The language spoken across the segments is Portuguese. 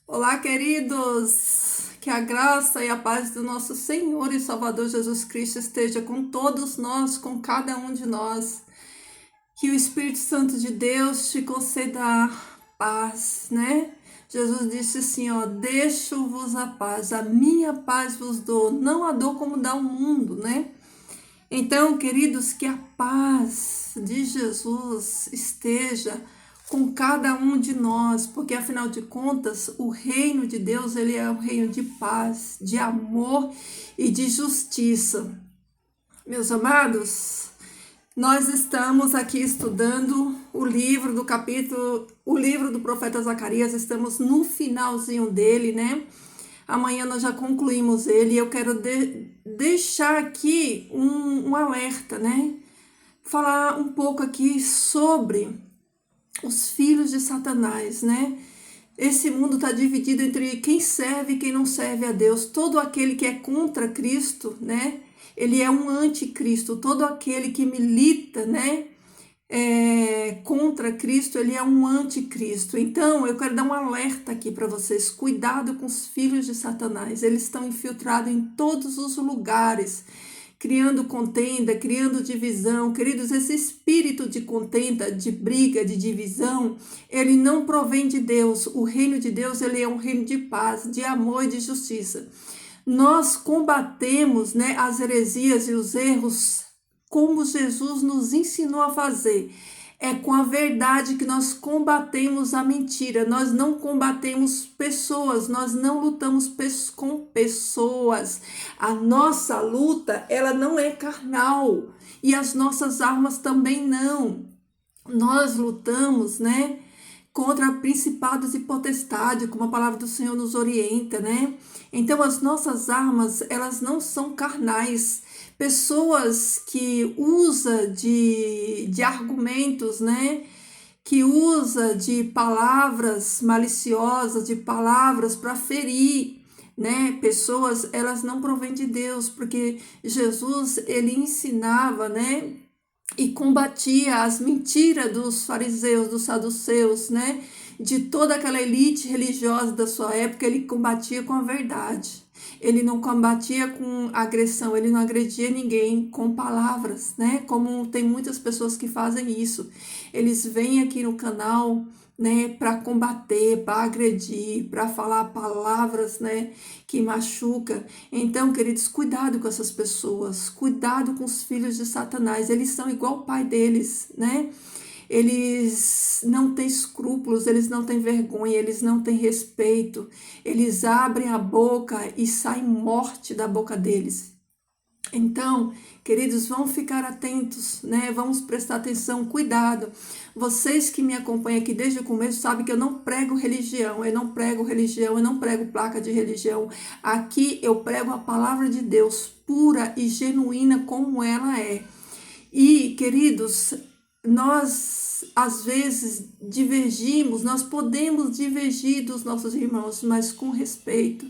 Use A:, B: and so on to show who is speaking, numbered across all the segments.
A: Olá, queridos! Que a graça e a paz do nosso Senhor e Salvador Jesus Cristo esteja com todos nós, com cada um de nós. Que o Espírito Santo de Deus te conceda paz, né? Jesus disse assim, ó, deixo-vos a paz, a minha paz vos dou, não a dou como dá o mundo, né? Então, queridos, que a paz de Jesus esteja com cada um de nós, porque afinal de contas, o reino de Deus, ele é um reino de paz, de amor e de justiça. Meus amados, nós estamos aqui estudando o livro do profeta Zacarias, estamos no finalzinho dele, né? Amanhã nós já concluímos ele e eu quero deixar aqui um alerta, né? Falar um pouco aqui sobre os filhos de Satanás, né? Esse mundo está dividido entre quem serve e quem não serve a Deus. Todo aquele que é contra Cristo, né? Ele é um anticristo. Todo aquele que milita, né? Contra Cristo, ele é um anticristo. Então, eu quero dar um alerta aqui para vocês. Cuidado com os filhos de Satanás. Eles estão infiltrados em todos os lugares, criando contenda, criando divisão. Queridos, esse espírito de contenda, de briga, de divisão, ele não provém de Deus. O reino de Deus, ele é um reino de paz, de amor e de justiça. Nós combatemos, né, as heresias e os erros como Jesus nos ensinou a fazer. É com a verdade que nós combatemos a mentira. Nós não combatemos pessoas, nós não lutamos com pessoas. A nossa luta, ela não é carnal e as nossas armas também não. Nós lutamos, né, contra principados e potestades, como a palavra do Senhor nos orienta, né? Então as nossas armas, elas não são carnais. Pessoas que usam de argumentos, né? Que usa de palavras maliciosas, de palavras para ferir, né? Pessoas, elas não provêm de Deus, porque Jesus, ele ensinava, né? E combatia as mentiras dos fariseus, dos saduceus, né? De toda aquela elite religiosa da sua época, ele combatia com a verdade. Ele não combatia com agressão, ele não agredia ninguém com palavras, né? Como tem muitas pessoas que fazem isso. Eles vêm aqui no canal, né, para combater, para agredir, para falar palavras, né, que machuca. Então, queridos, cuidado com essas pessoas, cuidado com os filhos de Satanás. Eles são igual o pai deles, né? Eles não têm escrúpulos, eles não têm vergonha, eles não têm respeito. Eles abrem a boca e sai morte da boca deles. Então, queridos, vamos ficar atentos, né? Vamos prestar atenção, cuidado. Vocês que me acompanham aqui desde o começo sabem que eu não prego religião, eu não prego religião, eu não prego placa de religião. Aqui eu prego a palavra de Deus, pura e genuína como ela é. E, queridos, nós às vezes divergimos, nós podemos divergir dos nossos irmãos, mas com respeito.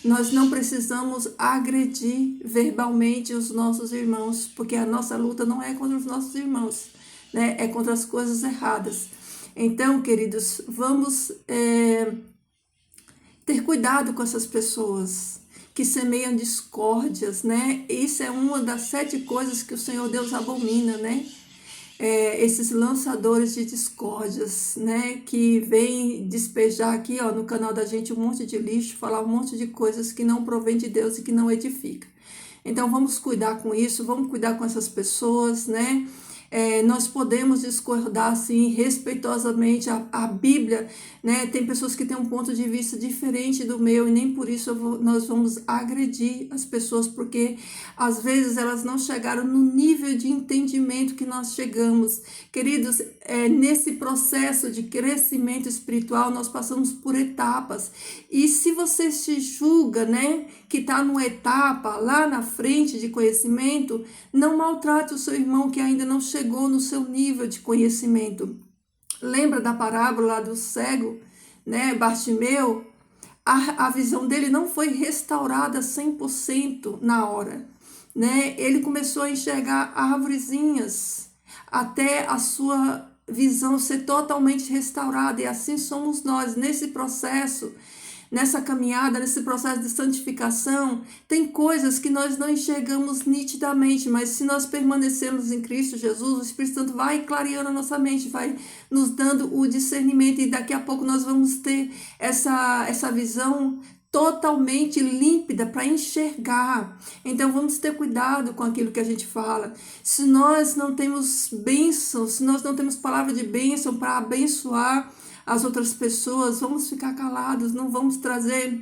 A: Nós não precisamos agredir verbalmente os nossos irmãos, porque a nossa luta não é contra os nossos irmãos, né? É contra as coisas erradas. Então, queridos, vamos ter cuidado com essas pessoas que semeiam discórdias, né? Isso é uma das 7 coisas que o Senhor Deus abomina, né? Esses lançadores de discórdias, né, que vêm despejar aqui, ó, no canal da gente um monte de lixo, falar um monte de coisas que não provém de Deus e que não edifica. Então vamos cuidar com isso, vamos cuidar com essas pessoas, né? Nós podemos discordar assim respeitosamente a Bíblia, né? Tem pessoas que têm um ponto de vista diferente do meu e nem por isso nós vamos agredir as pessoas, porque às vezes elas não chegaram no nível de entendimento que nós chegamos. Queridos, nesse processo de crescimento espiritual nós passamos por etapas e se você se julga, né, que está numa etapa lá na frente de conhecimento, não maltrate o seu irmão que ainda não chegou no seu nível de conhecimento. Lembra da parábola do cego, né, Bartimeu? A visão dele não foi restaurada 100% na hora, né? Ele começou a enxergar árvorezinhas até a sua visão ser totalmente restaurada, e assim somos nós nesse processo. nessa caminhada, nesse processo de santificação, tem coisas que nós não enxergamos nitidamente, mas se nós permanecermos em Cristo Jesus, o Espírito Santo vai clareando a nossa mente, vai nos dando o discernimento, e daqui a pouco nós vamos ter essa visão totalmente límpida para enxergar. Então vamos ter cuidado com aquilo que a gente fala. Se nós não temos bênção, se nós não temos palavra de bênção para abençoar as outras pessoas, vamos ficar calados, não vamos trazer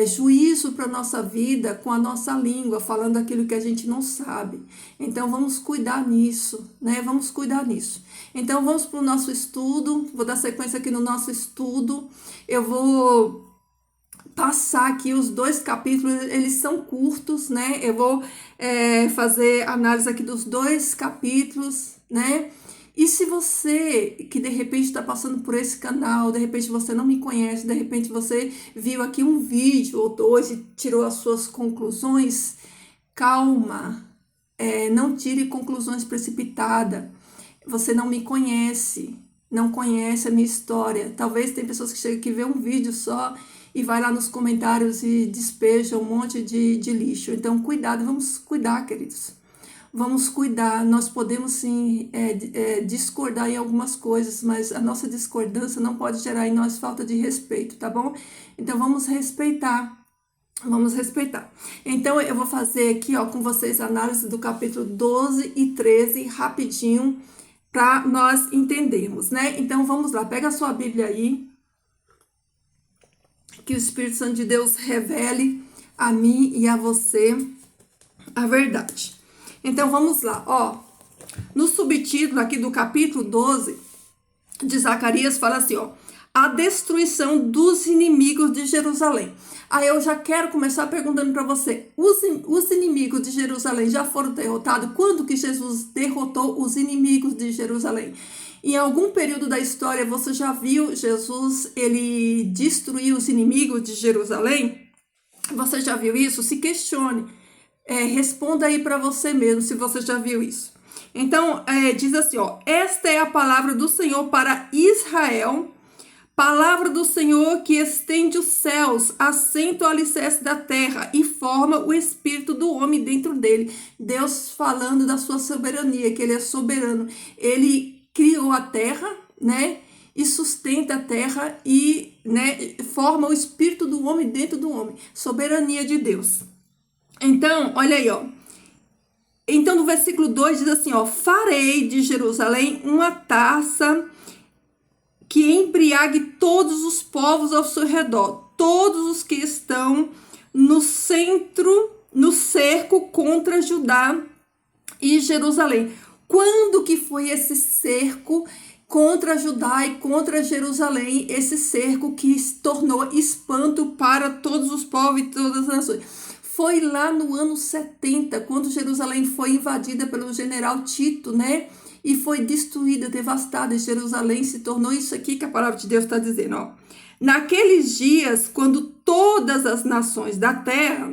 A: juízo para a nossa vida com a nossa língua, falando aquilo que a gente não sabe. Então vamos cuidar nisso, Vamos cuidar nisso. Então vamos para o nosso estudo, vou dar sequência aqui no nosso estudo. Eu vou passar aqui os 2 capítulos, eles são curtos, Eu vou fazer análise aqui dos 2 capítulos, E se você que de repente está passando por esse canal, de repente você não me conhece, de repente você viu aqui um vídeo ou 2 e tirou as suas conclusões, calma, não tire conclusões precipitadas. Você não me conhece, não conhece a minha história. Talvez tem pessoas que chegam aqui, vê um vídeo só e vai lá nos comentários e despeja um monte de lixo. Então cuidado, vamos cuidar, queridos. Vamos cuidar, nós podemos sim discordar em algumas coisas, mas a nossa discordância não pode gerar em nós falta de respeito, tá bom? Então vamos respeitar, Então eu vou fazer aqui com vocês a análise do capítulo 12 e 13, rapidinho, para nós entendermos, Então vamos lá, pega a sua Bíblia aí, que o Espírito Santo de Deus revele a mim e a você a verdade. Então vamos lá, no subtítulo aqui do capítulo 12 de Zacarias fala assim, a destruição dos inimigos de Jerusalém. Aí eu já quero começar perguntando para você, os inimigos de Jerusalém já foram derrotados? Quando que Jesus derrotou os inimigos de Jerusalém? Em algum período da história você já viu Jesus, ele destruir os inimigos de Jerusalém? Você já viu isso? Se questione. Responda aí para você mesmo se você já viu isso. Então, diz assim, esta é a palavra do Senhor para Israel, palavra do Senhor que estende os céus, assenta o alicerce da terra e forma o espírito do homem dentro dele. Deus falando da sua soberania, que ele é soberano. Ele criou a terra, e sustenta a terra e, forma o espírito do homem dentro do homem. Soberania de Deus. Então, olha aí, Então, no versículo 2 diz assim, farei de Jerusalém uma taça que embriague todos os povos ao seu redor, todos os que estão no cerco contra Judá e Jerusalém. Quando que foi esse cerco contra Judá e contra Jerusalém, esse cerco que se tornou espanto para todos os povos e todas as nações? Foi lá no ano 70, quando Jerusalém foi invadida pelo general Tito, E foi destruída, devastada. E Jerusalém se tornou isso aqui que a palavra de Deus está dizendo, Naqueles dias, quando todas as nações da terra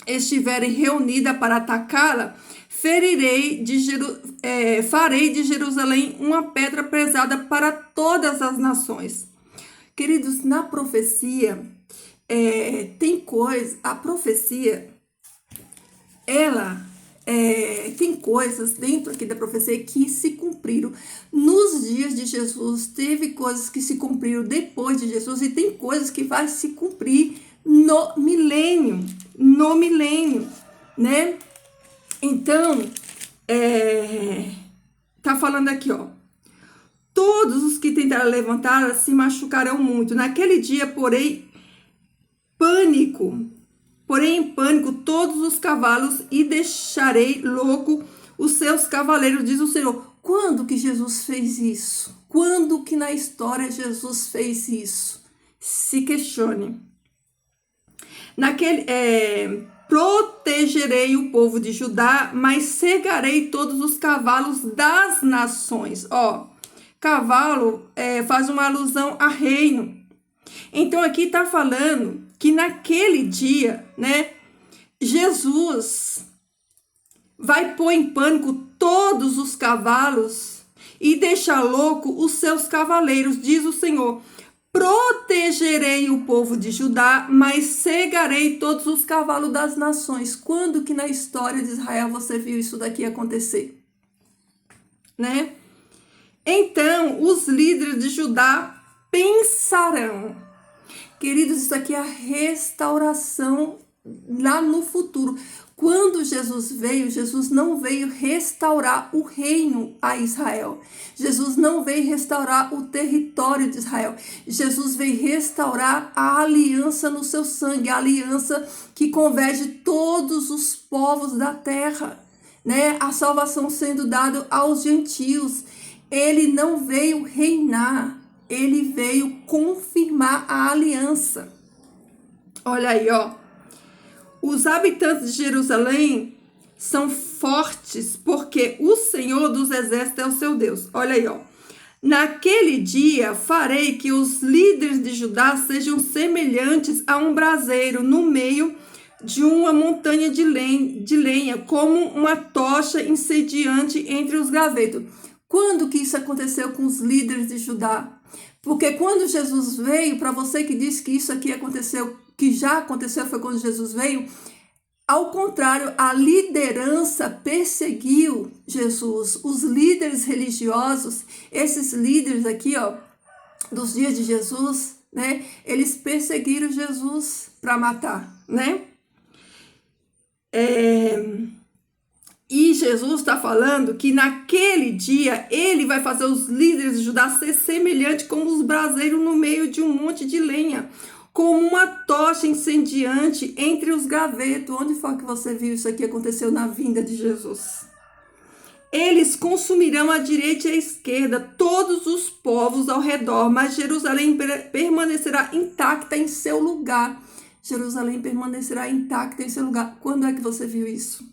A: estiverem reunidas para atacá-la, farei de Jerusalém uma pedra pesada para todas as nações. Queridos, na profecia, a profecia, ela tem coisas dentro aqui da profecia que se cumpriram nos dias de Jesus, teve coisas que se cumpriram depois de Jesus e tem coisas que vai se cumprir no milênio, Então, tá falando aqui, todos os que tentarem levantá-la se machucarão muito. Naquele dia, porém, em pânico todos os cavalos e deixarei louco os seus cavaleiros, diz o Senhor. Quando que Jesus fez isso? Quando que na história Jesus fez isso? Se questione. Protegerei o povo de Judá, mas cegarei todos os cavalos das nações. Cavalo faz uma alusão a reino. Então aqui está falando que naquele dia, Jesus vai pôr em pânico todos os cavalos e deixar louco os seus cavaleiros, diz o Senhor. Protegerei o povo de Judá, mas cegarei todos os cavalos das nações. Quando que na história de Israel você viu isso daqui acontecer? Né? Então, os líderes de Judá pensarão. Queridos, isso aqui é a restauração lá no futuro. Quando Jesus veio, Jesus não veio restaurar o reino a Israel. Jesus não veio restaurar o território de Israel. Jesus veio restaurar a aliança no seu sangue, a aliança que converge todos os povos da terra, né? A salvação sendo dada aos gentios. Ele não veio reinar, ele veio confirmar a aliança. Olha aí, ó. Os habitantes de Jerusalém são fortes, porque o Senhor dos Exércitos é o seu Deus. Olha aí, ó. Naquele dia farei que os líderes de Judá sejam semelhantes a um braseiro no meio de uma montanha de lenha, como uma tocha incendiante entre os gravetos. Quando que isso aconteceu com os líderes de Judá? Porque quando Jesus veio, para você que disse que isso aqui aconteceu, que já aconteceu, foi quando Jesus veio, ao contrário, a liderança perseguiu Jesus. Os líderes religiosos, esses líderes aqui, ó, dos dias de Jesus, né, eles perseguiram Jesus para matar, né? E Jesus está falando que naquele dia ele vai fazer os líderes de Judá ser semelhante como os braseiros no meio de um monte de lenha, como uma tocha incendiante entre os gravetos. Onde foi que você viu isso aqui aconteceu na vinda de Jesus? Eles consumirão à direita e à esquerda todos os povos ao redor, mas Jerusalém permanecerá intacta em seu lugar. Jerusalém permanecerá intacta em seu lugar. Quando é que você viu isso?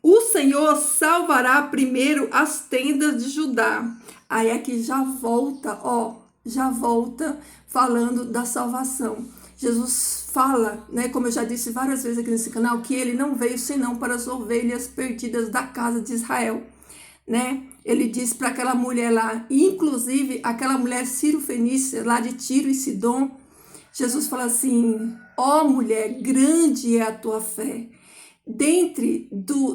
A: O Senhor salvará primeiro as tendas de Judá. Aí aqui já volta, ó, já volta falando da salvação. Jesus fala, né, como eu já disse várias vezes aqui nesse canal, que ele não veio senão para as ovelhas perdidas da casa de Israel, né? Ele disse para aquela mulher lá, inclusive aquela mulher Ciro-fenícia, lá de Tiro e Sidom, Jesus fala assim: ó mulher, grande é a tua fé.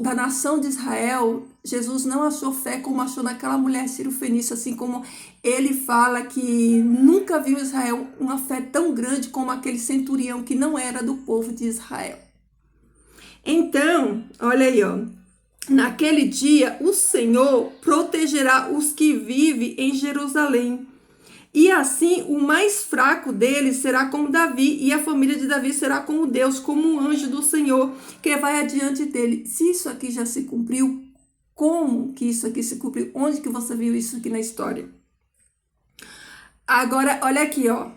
A: Da nação de Israel, Jesus não achou fé como achou naquela mulher Ciro-fenícia, assim como ele fala que nunca viu Israel uma fé tão grande como aquele centurião que não era do povo de Israel. Então, olha aí, ó. Naquele dia, o Senhor protegerá os que vivem em Jerusalém. E assim, o mais fraco deles será como Davi, e a família de Davi será como Deus, como um anjo do Senhor, que vai adiante dele. Se isso aqui já se cumpriu, como que isso aqui se cumpriu? Onde que você viu isso aqui na história? Agora, olha aqui, ó,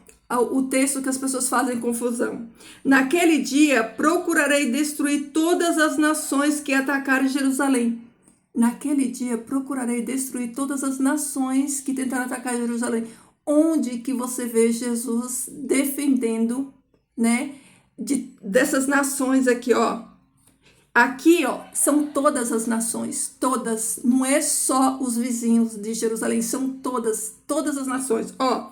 A: o texto que as pessoas fazem confusão. Naquele dia, procurarei destruir todas as nações que atacarem Jerusalém. Naquele dia, procurarei destruir todas as nações que tentaram atacar Jerusalém. Onde que você vê Jesus defendendo, né, dessas nações aqui, ó. Aqui, ó, são todas as nações, todas, não é só os vizinhos de Jerusalém, são todas as nações, ó.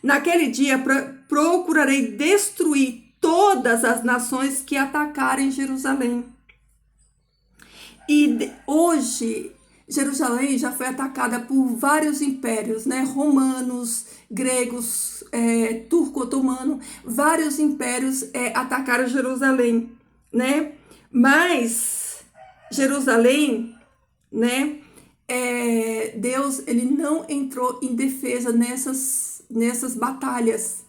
A: Naquele dia, procurarei destruir todas as nações que atacarem Jerusalém. E hoje, Jerusalém já foi atacada por vários impérios, né? Romanos, gregos, turco-otomano, vários impérios atacaram Jerusalém, né? Mas Jerusalém, né? Deus, ele não entrou em defesa nessas batalhas.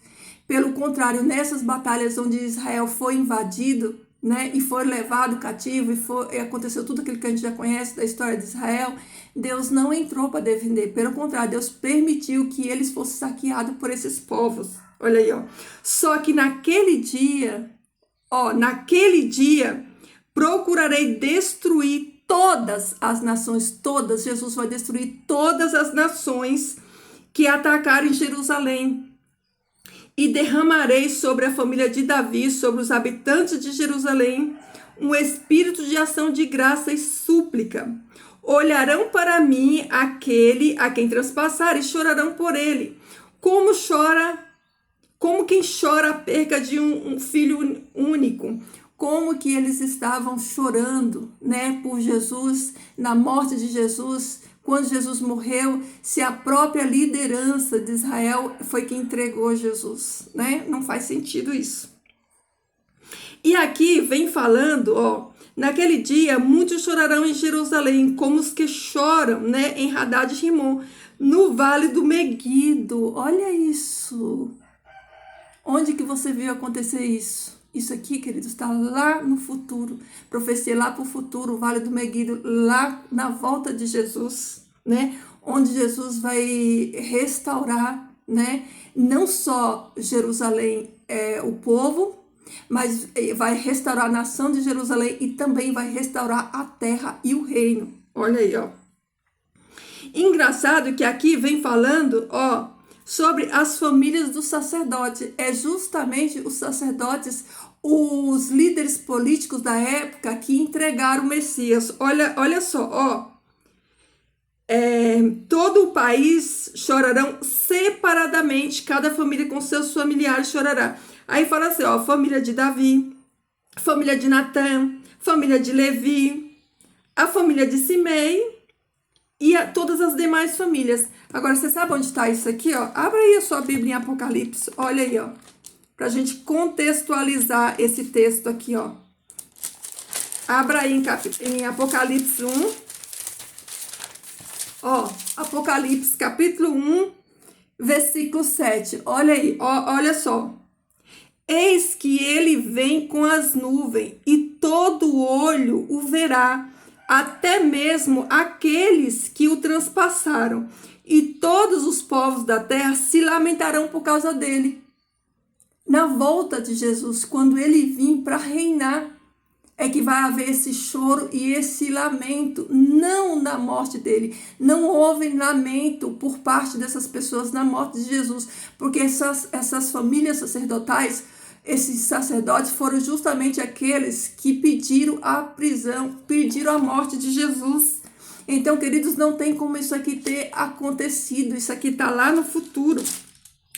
A: Pelo contrário, nessas batalhas onde Israel foi invadido, né, e foi levado cativo, e aconteceu tudo aquilo que a gente já conhece da história de Israel, Deus não entrou para defender. Pelo contrário, Deus permitiu que eles fossem saqueados por esses povos. Olha aí, ó. Só que naquele dia, procurarei destruir todas as nações, todas. Jesus vai destruir todas as nações que atacarem Jerusalém. E derramarei sobre a família de Davi, sobre os habitantes de Jerusalém, um espírito de ação de graça e súplica. Olharão para mim aquele a quem traspassaram e chorarão por ele. Como quem chora a perca de um filho único. Como que eles estavam chorando, né, por Jesus, na morte de Jesus, quando Jesus morreu, se a própria liderança de Israel foi quem entregou Jesus, né? Não faz sentido isso. E aqui vem falando, ó, naquele dia muitos chorarão em Jerusalém, como os que choram, né, em Hadad e Rimon, no vale do Meguido. Olha isso. Onde que você viu acontecer isso? Isso aqui, queridos, está lá no futuro. Profecia lá para o futuro, o Vale do Meguido, lá na volta de Jesus, né? Onde Jesus vai restaurar, né? Não só Jerusalém, o povo, mas vai restaurar a nação de Jerusalém e também vai restaurar a terra e o reino. Olha aí, ó. Engraçado que aqui vem falando, ó, sobre as famílias dos sacerdotes. É justamente os sacerdotes, os líderes políticos da época que entregaram o Messias. Olha só, ó. Todo o país chorarão separadamente, cada família com seus familiares chorará. Aí fala assim, ó, família de Davi, família de Natã, família de Levi, a família de Simei e todas as demais famílias. Agora, você sabe onde está isso aqui, ó? Abra aí a sua Bíblia em Apocalipse, olha aí, ó, pra gente contextualizar esse texto aqui, ó. Abra aí em Apocalipse 1, ó, Apocalipse capítulo 1, versículo 7, olha aí, ó, olha só. Eis que ele vem com as nuvens, e todo olho o verá, até mesmo aqueles que o transpassaram, e todos os povos da terra se lamentarão por causa dele. Na volta de Jesus, quando ele vir para reinar, é que vai haver esse choro e esse lamento, não na morte dele. Não houve lamento por parte dessas pessoas na morte de Jesus, porque essas famílias sacerdotais, esses sacerdotes foram justamente aqueles que pediram a prisão, pediram a morte de Jesus. Então, queridos, não tem como isso aqui ter acontecido, isso aqui está lá no futuro,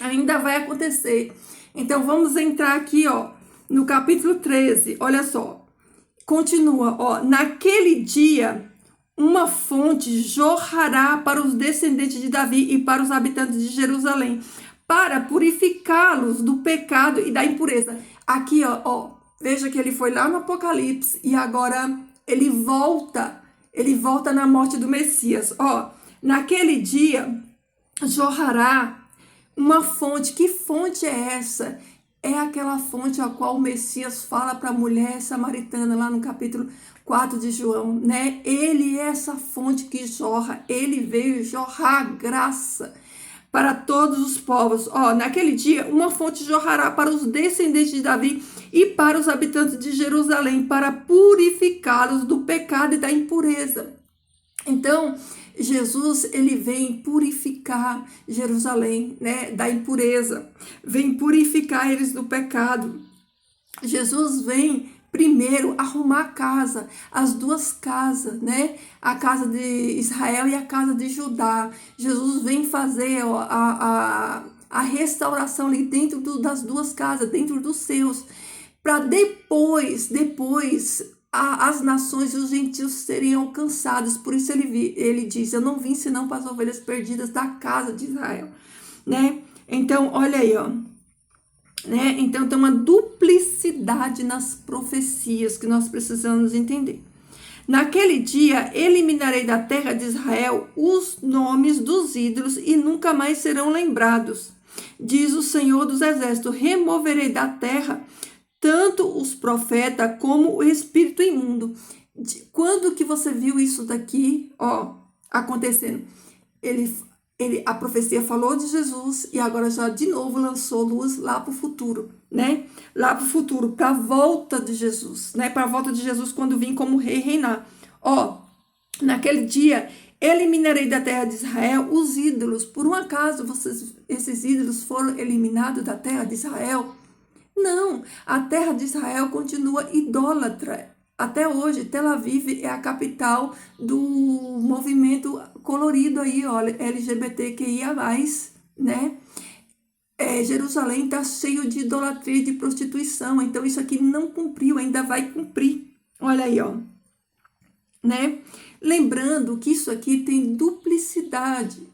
A: ainda vai acontecer. Então, vamos entrar aqui, ó, no capítulo 13, olha só. Continua, ó, naquele dia, uma fonte jorrará para os descendentes de Davi e para os habitantes de Jerusalém, para purificá-los do pecado e da impureza. Aqui, ó, veja que ele foi lá no Apocalipse e agora ele volta na morte do Messias. Ó, naquele dia jorrará uma fonte. Que fonte é essa? É aquela fonte a qual o Messias fala para a mulher samaritana lá no capítulo 4 de João, né? Ele é essa fonte que jorra, ele veio jorrar graça para todos os povos. Ó, naquele dia, uma fonte jorrará para os descendentes de Davi e para os habitantes de Jerusalém, para purificá-los do pecado e da impureza. Então, Jesus, ele vem purificar Jerusalém, né, da impureza, vem purificar eles do pecado. Jesus vem primeiro arrumar a casa, as duas casas, né, a casa de Israel e a casa de Judá. Jesus vem fazer a restauração ali dentro das duas casas, dentro dos seus, para depois as nações e os gentios seriam alcançados. Por isso ele diz, eu não vim senão para as ovelhas perdidas da casa de Israel, né? Então, olha aí, ó, né? Então tem uma duplicidade nas profecias que nós precisamos entender. Naquele dia, eliminarei da terra de Israel os nomes dos ídolos e nunca mais serão lembrados, diz o Senhor dos Exércitos. Removerei da terra tanto os profetas como o espírito imundo. Quando que você viu isso daqui, ó, acontecendo? A profecia falou de Jesus e agora já de novo lançou luz lá para o futuro, né? Lá para o futuro, para a volta de Jesus, né? Para a volta de Jesus quando vir como rei reinar. Ó, naquele dia eliminarei da terra de Israel os ídolos. Por um acaso esses ídolos foram eliminados da terra de Israel? Não, a terra de Israel continua idólatra. Até hoje, Tel Aviv é a capital do movimento colorido aí, olha, LGBTQIA+, né? Jerusalém está cheio de idolatria e de prostituição, então isso aqui não cumpriu, ainda vai cumprir. Olha aí, ó, né? Lembrando que isso aqui tem duplicidade.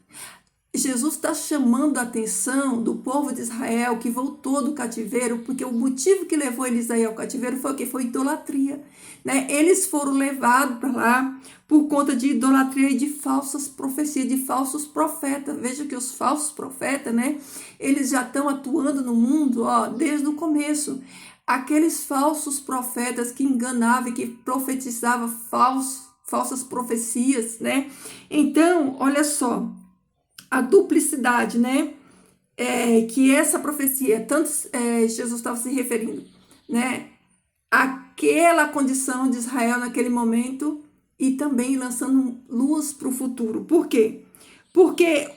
A: Jesus está chamando a atenção do povo de Israel que voltou do cativeiro, porque o motivo que levou eles aí ao cativeiro foi o que? Foi idolatria, né? Eles foram levados para lá por conta de idolatria e de falsas profecias, de falsos profetas. Veja que os falsos profetas, né? Eles já estão atuando no mundo, ó, desde o começo. Aqueles falsos profetas que enganavam e que profetizavam falsas profecias, né? Então, olha só, a duplicidade, né? Que essa profecia, tanto Jesus estava se referindo, né? Aquela condição de Israel naquele momento e também lançando luz para o futuro. Por quê? Porque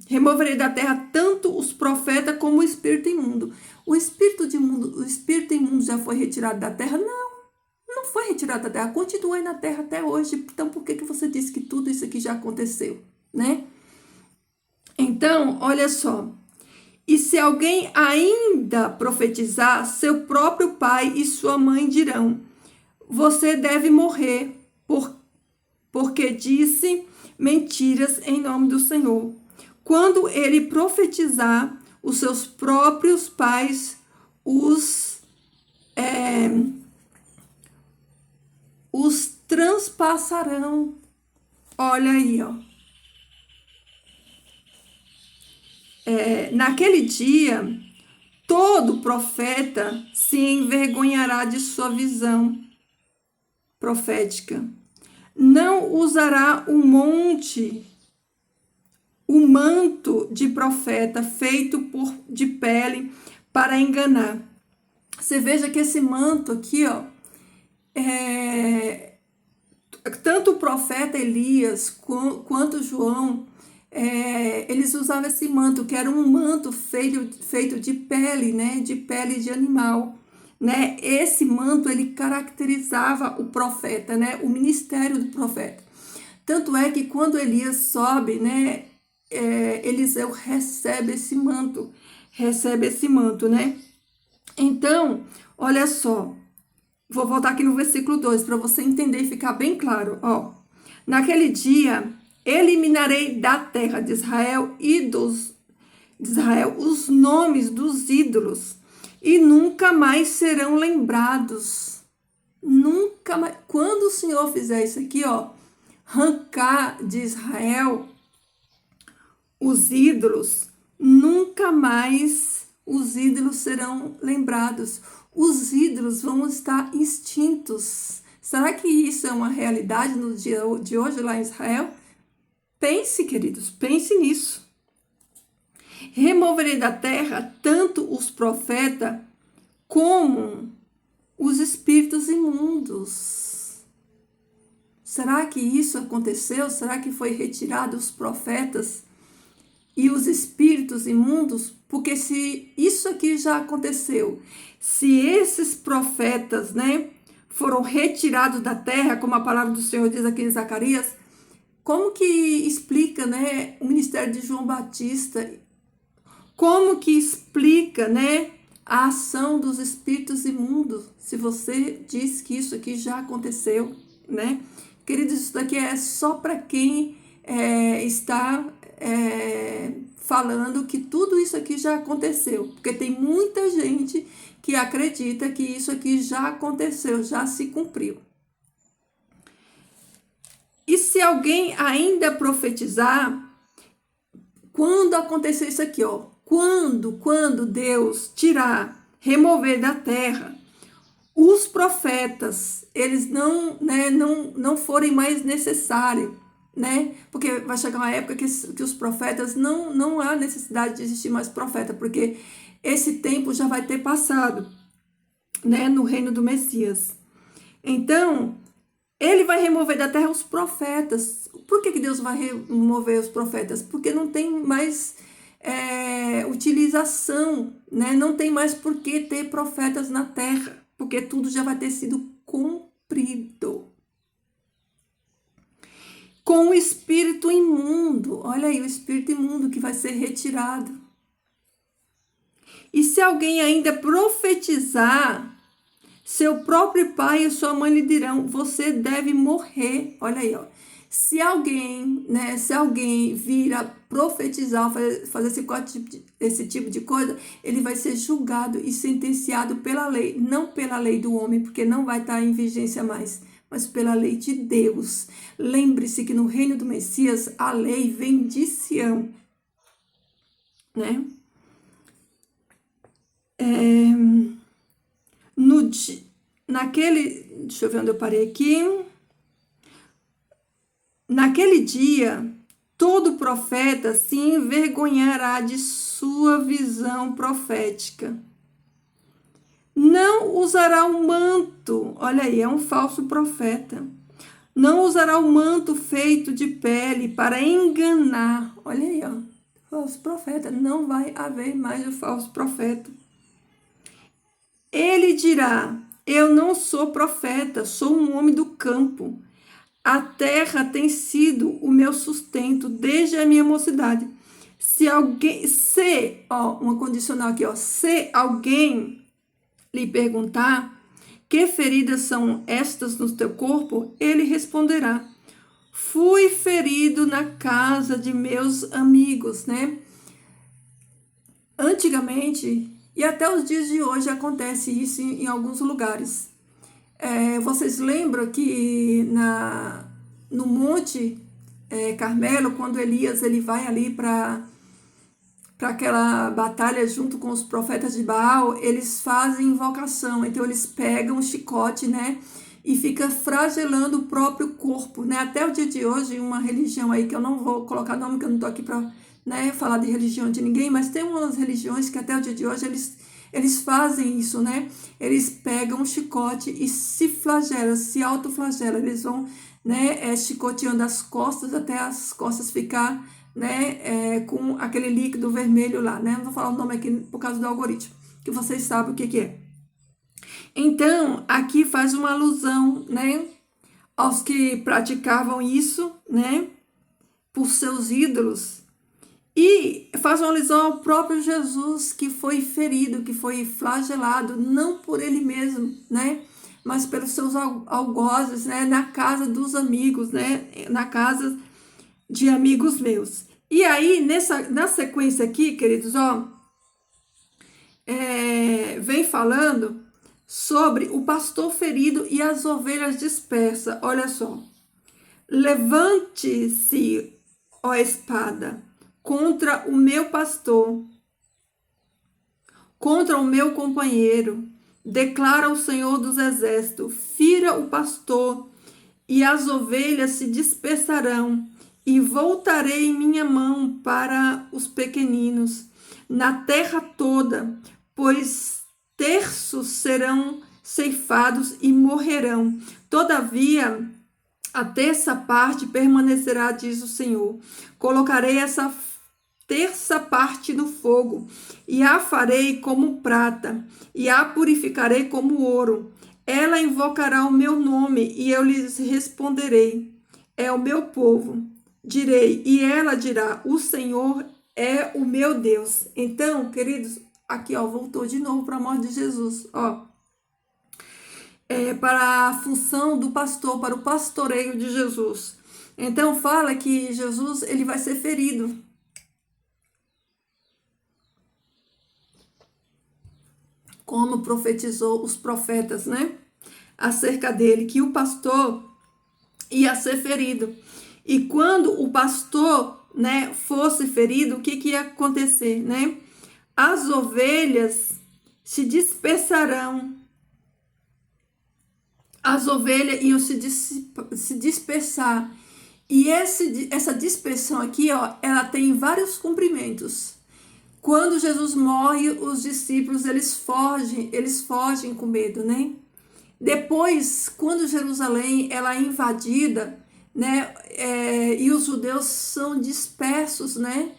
A: removerei da terra tanto os profetas como o espírito imundo. O espírito imundo já foi retirado da terra? Não foi retirado da terra, continua aí na terra até hoje. Então, por que você disse que tudo isso aqui já aconteceu, né? Então, olha só. E se alguém ainda profetizar, seu próprio pai e sua mãe dirão: você deve morrer, porque disse mentiras em nome do Senhor. Quando ele profetizar, os seus próprios pais os transpassarão. Olha aí, ó. Naquele dia, todo profeta se envergonhará de sua visão profética. Não usará o manto de profeta feito de pele para enganar. Você veja que esse manto aqui, ó, tanto o profeta Elias quanto João, eles usavam esse manto, que era um manto feito de pele, né, de pele de animal, né? Esse manto, ele caracterizava o profeta, né, o ministério do profeta. Tanto é que quando Elias sobe, né, Eliseu recebe esse manto, né? Então, olha só, vou voltar aqui no versículo 2 para você entender e ficar bem claro, ó. Naquele dia, eliminarei da terra de Israel os nomes dos ídolos e nunca mais serão lembrados. Nunca mais. Quando o Senhor fizer isso aqui, ó, arrancar de Israel os ídolos, nunca mais os ídolos serão lembrados. Os ídolos vão estar extintos. Será que isso é uma realidade no dia de hoje lá em Israel? Pense, queridos, pense nisso. Removerei da terra tanto os profetas como os espíritos imundos. Será que isso aconteceu? Será que foi retirado os profetas e os espíritos imundos? Porque se isso aqui já aconteceu, se esses profetas, né, foram retirados da terra, como a palavra do Senhor diz aqui em Zacarias, como que explica, né, o ministério de João Batista? Como que explica, né, a ação dos espíritos imundos, se você diz que isso aqui já aconteceu, né? Queridos, isso daqui é só para quem está falando que tudo isso aqui já aconteceu, porque tem muita gente que acredita que isso aqui já aconteceu, já se cumpriu. E se alguém ainda profetizar, quando acontecer isso aqui, ó, quando Deus tirar, remover da terra os profetas, eles não forem mais necessários, né? Porque vai chegar uma época que os profetas não há necessidade de existir mais profeta, porque esse tempo já vai ter passado, né, no reino do Messias. Então, ele vai remover da terra os profetas. Por que Deus vai remover os profetas? Porque não tem mais utilização, né? Não tem mais por que ter profetas na terra, porque tudo já vai ter sido cumprido. Com o espírito imundo, olha aí, o espírito imundo que vai ser retirado. E se alguém ainda profetizar, seu próprio pai e sua mãe lhe dirão: você deve morrer. Olha aí, ó. Se alguém vir a profetizar, fazer esse tipo de coisa, ele vai ser julgado e sentenciado pela lei, não pela lei do homem, porque não vai estar em vigência mais, mas pela lei de Deus. Lembre-se que no reino do Messias, a lei vem de Sião, né? Deixa eu ver onde eu parei aqui. Naquele dia, todo profeta se envergonhará de sua visão profética. Não usará o manto, olha aí, é um falso profeta. Não usará o manto feito de pele para enganar. Olha aí, ó, falso profeta. Não vai haver mais o falso profeta. Ele dirá: eu não sou profeta, sou um homem do campo. A terra tem sido o meu sustento desde a minha mocidade. Uma condicional aqui, ó, se alguém lhe perguntar que feridas são estas no teu corpo, ele responderá: fui ferido na casa de meus amigos, né? Antigamente, e até os dias de hoje acontece isso em alguns lugares. Vocês lembram que no Monte Carmelo, quando Elias ele vai ali para aquela batalha junto com os profetas de Baal, eles fazem invocação. Então eles pegam o chicote, né, e fica flagelando o próprio corpo, né? Até o dia de hoje, uma religião aí que eu não vou colocar nome, que eu não tô aqui para, né, falar de religião de ninguém, mas tem umas religiões que até o dia de hoje eles fazem isso, né? Eles pegam um chicote e se flagelam, se autoflagelam. Eles vão, né, chicoteando as costas até as costas ficar, né, com aquele líquido vermelho lá, né? Não vou falar o nome aqui por causa do algoritmo, que vocês sabem o que é. Então, aqui faz uma alusão, né, aos que praticavam isso, né, por seus ídolos. E faz uma alusão ao próprio Jesus, que foi ferido, que foi flagelado, não por ele mesmo, né? Mas pelos seus algozes, né? Na casa dos amigos, né? Na casa de amigos meus. E aí, na sequência aqui, queridos, ó, vem falando sobre o pastor ferido e as ovelhas dispersas. Olha só. Levante-se, ó espada, contra o meu pastor, contra o meu companheiro, declara o Senhor dos Exércitos: fira o pastor, e as ovelhas se dispersarão, e voltarei minha mão para os pequeninos, na terra toda, pois terços serão ceifados e morrerão. Todavia, a terça parte permanecerá, diz o Senhor. Colocarei essa terça parte no fogo, e a farei como prata, e a purificarei como ouro. Ela invocará o meu nome, e eu lhes responderei: é o meu povo. Direi, e ela dirá: o Senhor é o meu Deus. Então, queridos, aqui, ó, voltou de novo para a morte de Jesus, ó. Para a função do pastor, para o pastoreio de Jesus. Então, fala que Jesus ele vai ser ferido. Como profetizou os profetas, né? Acerca dele, que o pastor ia ser ferido. E quando o pastor, né, fosse ferido, o que ia acontecer, né? As ovelhas se dispersarão. As ovelhas iam se dispersar. E essa dispersão aqui, ó, ela tem vários cumprimentos. Quando Jesus morre, os discípulos, eles fogem com medo, né? Depois, quando Jerusalém ela é invadida, né, e os judeus são dispersos, né?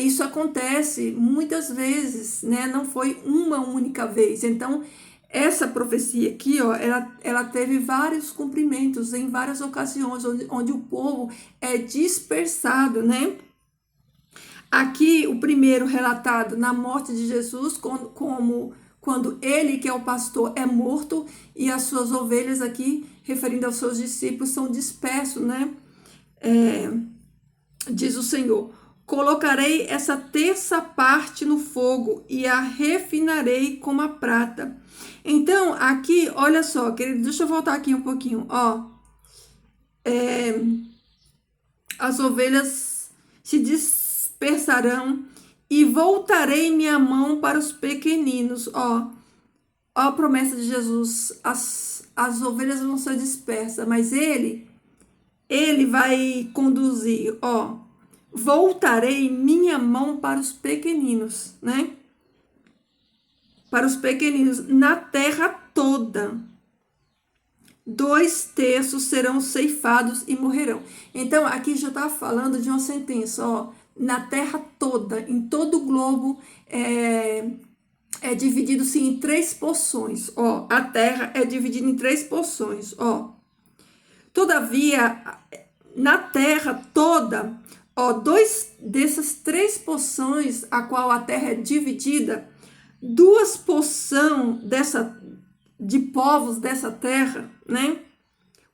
A: Isso acontece muitas vezes, né? Não foi uma única vez. Então, essa profecia aqui, ó, ela teve vários cumprimentos em várias ocasiões, onde o povo é dispersado, né? Aqui, o primeiro relatado na morte de Jesus, como quando ele, que é o pastor, é morto e as suas ovelhas aqui, referindo aos seus discípulos, são dispersos, né? Diz o Senhor: colocarei essa terça parte no fogo e a refinarei como a prata. Então, aqui, olha só, querido, deixa eu voltar aqui um pouquinho, ó. As ovelhas se dispersarão e voltarei minha mão para os pequeninos, ó. Ó a promessa de Jesus, as ovelhas vão ser dispersas, mas ele vai conduzir, ó. Voltarei minha mão para os pequeninos, né? Para os pequeninos na terra toda. 2/3 serão ceifados e morrerão. Então, aqui já está falando de uma sentença, ó. Na terra toda, em todo o globo, é dividido-se em 3 porções, ó. A terra é dividida em 3 porções, ó. Todavia, na terra toda, ó, 2 dessas 3 porções, a qual a terra é dividida, 2 porções de povos dessa terra, né?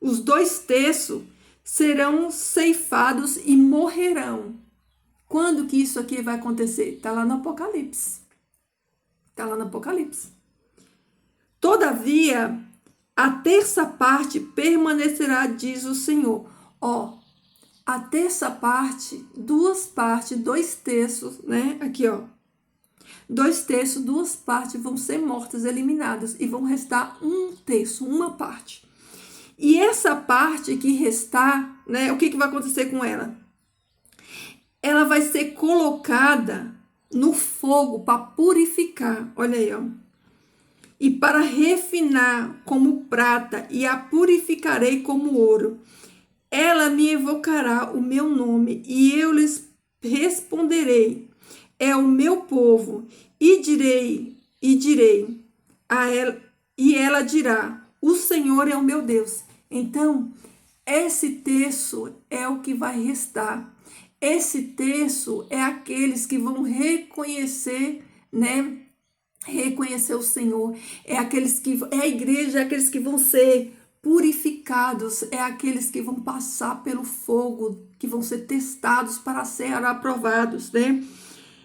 A: Os 2/3 serão ceifados e morrerão. Quando que isso aqui vai acontecer? Está lá no Apocalipse. Está lá no Apocalipse. Todavia, a terça parte permanecerá, diz o Senhor. Ó, a terça parte, 2 partes, 2/3, né? Aqui, ó. 2/3, 2 partes vão ser mortas, eliminadas, e vão restar 1/3, uma parte. E essa parte que restar, né? O que vai acontecer com ela? Ela vai ser colocada no fogo para purificar. Olha aí, ó. E para refinar como prata, e a purificarei como ouro. Ela me evocará o meu nome, e eu lhes responderei. É o meu povo, e direi a ela, e ela dirá: o Senhor é o meu Deus. Então, esse terço é o que vai restar. Esse terço é aqueles que vão reconhecer, né? Reconhecer o Senhor. É a igreja, é aqueles que vão ser purificados, é aqueles que vão passar pelo fogo, que vão ser testados para ser aprovados, né?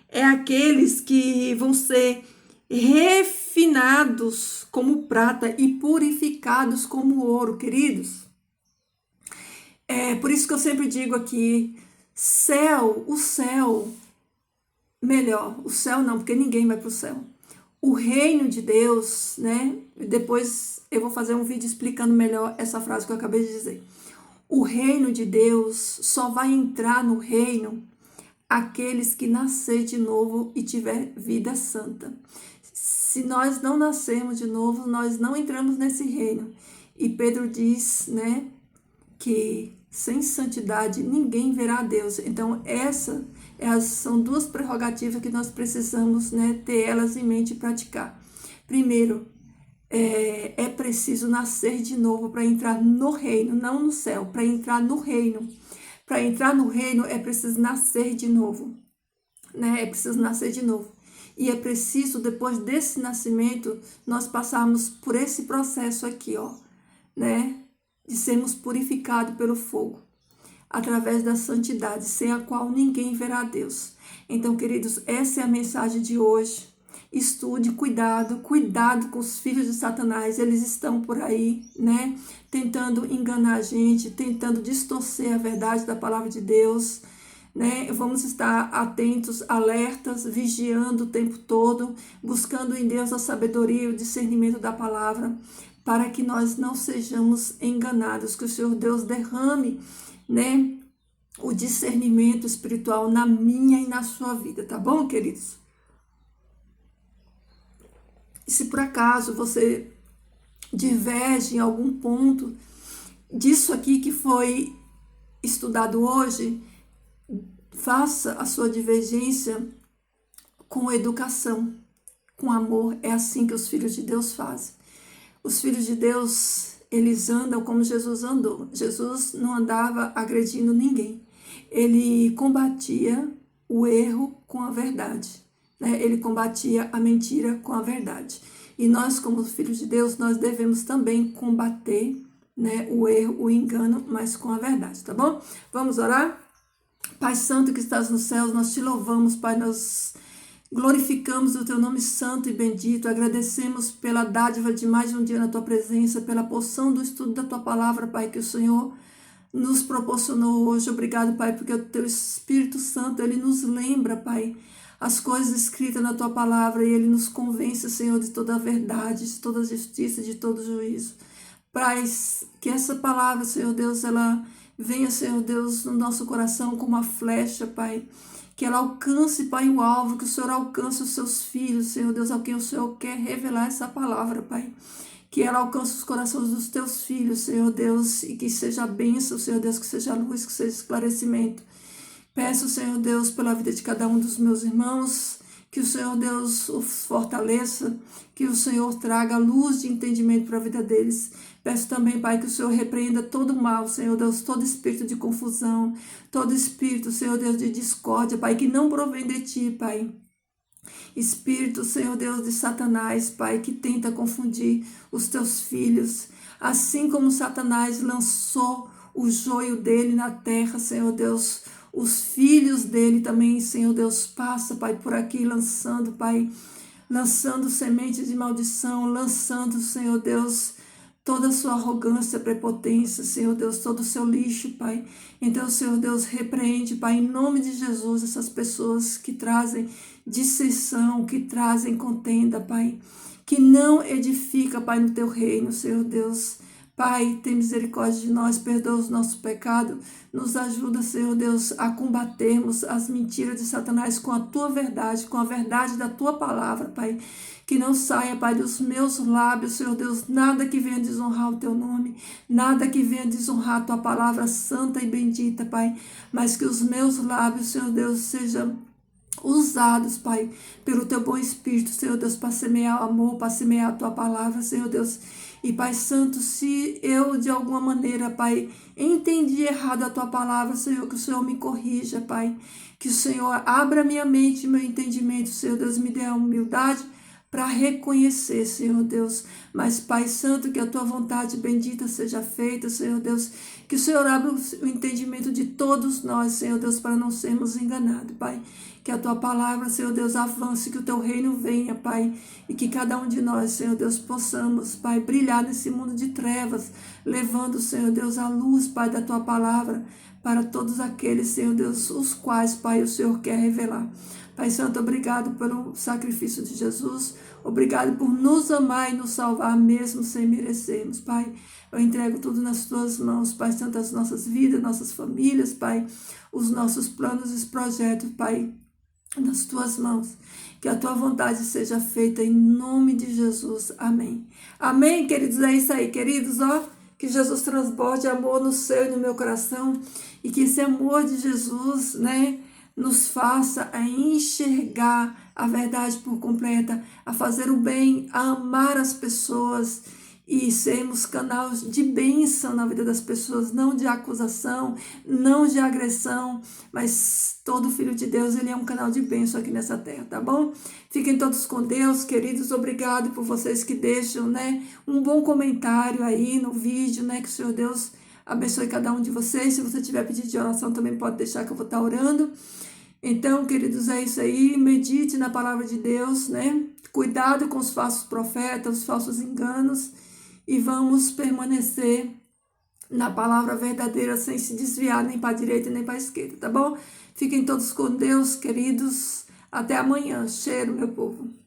A: É aqueles que vão ser refinados como prata e purificados como ouro, queridos. É por isso que eu sempre digo aqui, o céu, melhor, o céu não, porque ninguém vai para o céu. O reino de Deus, né? Depois eu vou fazer um vídeo explicando melhor essa frase que eu acabei de dizer. O reino de Deus só vai entrar no reino aqueles que nascer de novo e tiver vida santa. Se nós não nascermos de novo, nós não entramos nesse reino. E Pedro diz, né, que sem santidade ninguém verá a Deus. Então são 2 prerrogativas que nós precisamos, né, ter elas em mente e praticar. Primeiro, é preciso nascer de novo para entrar no reino, não no céu, para entrar no reino. Para entrar no reino é preciso nascer de novo, né? É preciso nascer de novo. E é preciso, depois desse nascimento, nós passarmos por esse processo aqui, ó, né? De sermos purificados pelo fogo, através da santidade, sem a qual ninguém verá a Deus. Então, queridos, essa é a mensagem de hoje. Estude, cuidado com os filhos de Satanás. Eles estão por aí, né? Tentando enganar a gente, tentando distorcer a verdade da palavra de Deus, né? Vamos estar atentos, alertas, vigiando o tempo todo, buscando em Deus a sabedoria e o discernimento da palavra, para que nós não sejamos enganados, que o Senhor Deus derrame, né, o discernimento espiritual na minha e na sua vida, tá bom, queridos? Se por acaso você diverge em algum ponto disso aqui que foi estudado hoje, Faça a sua divergência com educação, com amor. É assim que os filhos de Deus fazem. Os filhos de Deus, eles andam como Jesus andou. Jesus não andava agredindo ninguém. Ele combatia o erro com a verdade, né? Ele combatia a mentira com a verdade. E nós, como filhos de Deus, nós devemos também combater, né, o erro, o engano, mas com a verdade, tá bom? Vamos orar? Pai Santo que estás nos céus, nós te louvamos, Pai, nós glorificamos o teu nome santo e bendito, agradecemos pela dádiva de mais um dia na tua presença, pela porção do estudo da tua palavra, Pai, que o Senhor nos proporcionou hoje. Obrigado, Pai, porque o teu Espírito Santo, ele nos lembra, Pai, as coisas escritas na tua palavra, e ele nos convence, Senhor, de toda a verdade, de toda a justiça, de todo juízo. Pai, que essa palavra, Senhor Deus, ela venha, Senhor Deus, no nosso coração como uma flecha, Pai, que ela alcance, Pai, o alvo, que o Senhor alcance os seus filhos, Senhor Deus, a quem o Senhor quer revelar essa palavra, Pai. Que ela alcance os corações dos teus filhos, Senhor Deus, e que seja bênção, Senhor Deus, que seja luz, que seja esclarecimento. Peço, Senhor Deus, pela vida de cada um dos meus irmãos, que o Senhor Deus os fortaleça, que o Senhor traga luz de entendimento para a vida deles. Peço também, Pai, que o Senhor repreenda todo mal, Senhor Deus, todo espírito de confusão, todo espírito, Senhor Deus, de discórdia, Pai, que não provém de Ti, Pai. Espírito, Senhor Deus, de Satanás, Pai, que tenta confundir os teus filhos. Assim como Satanás lançou o joio dele na terra, Senhor Deus, os filhos dele também, Senhor Deus, passa, Pai, por aqui lançando, Pai, lançando sementes de maldição, lançando, Senhor Deus, toda a sua arrogância, prepotência, Senhor Deus, todo o seu lixo, Pai. Então, Senhor Deus, repreende, Pai, em nome de Jesus, essas pessoas que trazem dissensão, que trazem contenda, Pai, que não edifica, Pai, no teu reino, Senhor Deus. Pai, tem misericórdia de nós, perdoa os nossos pecados, nos ajuda, Senhor Deus, a combatermos as mentiras de Satanás com a tua verdade, com a verdade da tua palavra, Pai. Que não saia, Pai, dos meus lábios, Senhor Deus, nada que venha desonrar o teu nome, nada que venha desonrar a tua palavra santa e bendita, Pai, mas que os meus lábios, Senhor Deus, sejam usados, Pai, pelo teu bom Espírito, Senhor Deus, para semear o amor, para semear a tua palavra, Senhor Deus. E, Pai Santo, se eu, de alguma maneira, Pai, entendi errado a tua palavra, Senhor, que o Senhor me corrija, Pai. Que o Senhor abra minha mente e meu entendimento, Senhor Deus, me dê a humildade para reconhecer, Senhor Deus. Mas, Pai Santo, que a tua vontade bendita seja feita, Senhor Deus. Que o Senhor abra o entendimento de todos nós, Senhor Deus, para não sermos enganados, Pai. Que a tua palavra, Senhor Deus, avance, que o teu reino venha, Pai. E que cada um de nós, Senhor Deus, possamos, Pai, brilhar nesse mundo de trevas, levando, Senhor Deus, a luz, Pai, da tua palavra, para todos aqueles, Senhor Deus, os quais, Pai, o Senhor quer revelar. Pai Santo, obrigado pelo sacrifício de Jesus, obrigado por nos amar e nos salvar mesmo sem merecermos, Pai. Eu entrego tudo nas tuas mãos, Pai Santo, as nossas vidas, nossas famílias, Pai, os nossos planos e projetos, Pai, nas tuas mãos. Que a tua vontade seja feita em nome de Jesus. Amém. Amém, queridos? É isso aí, queridos, ó. Que Jesus transborde amor no seu e no meu coração e que esse amor de Jesus, né, nos faça a enxergar a verdade por completa, a fazer o bem, a amar as pessoas e sermos canais de bênção na vida das pessoas, não de acusação, não de agressão, mas todo filho de Deus, ele é um canal de bênção aqui nessa terra, tá bom? Fiquem todos com Deus, queridos, obrigado por vocês que deixam, né, um bom comentário aí no vídeo, né, que o Senhor Deus abençoe cada um de vocês. Se você tiver pedido de oração, também pode deixar que eu vou estar orando. Então, queridos, é isso aí. Medite na palavra de Deus, né? Cuidado com os falsos profetas, os falsos enganos. E vamos permanecer na palavra verdadeira sem se desviar nem para a direita nem para a esquerda, tá bom? Fiquem todos com Deus, queridos. Até amanhã. Cheiro, meu povo.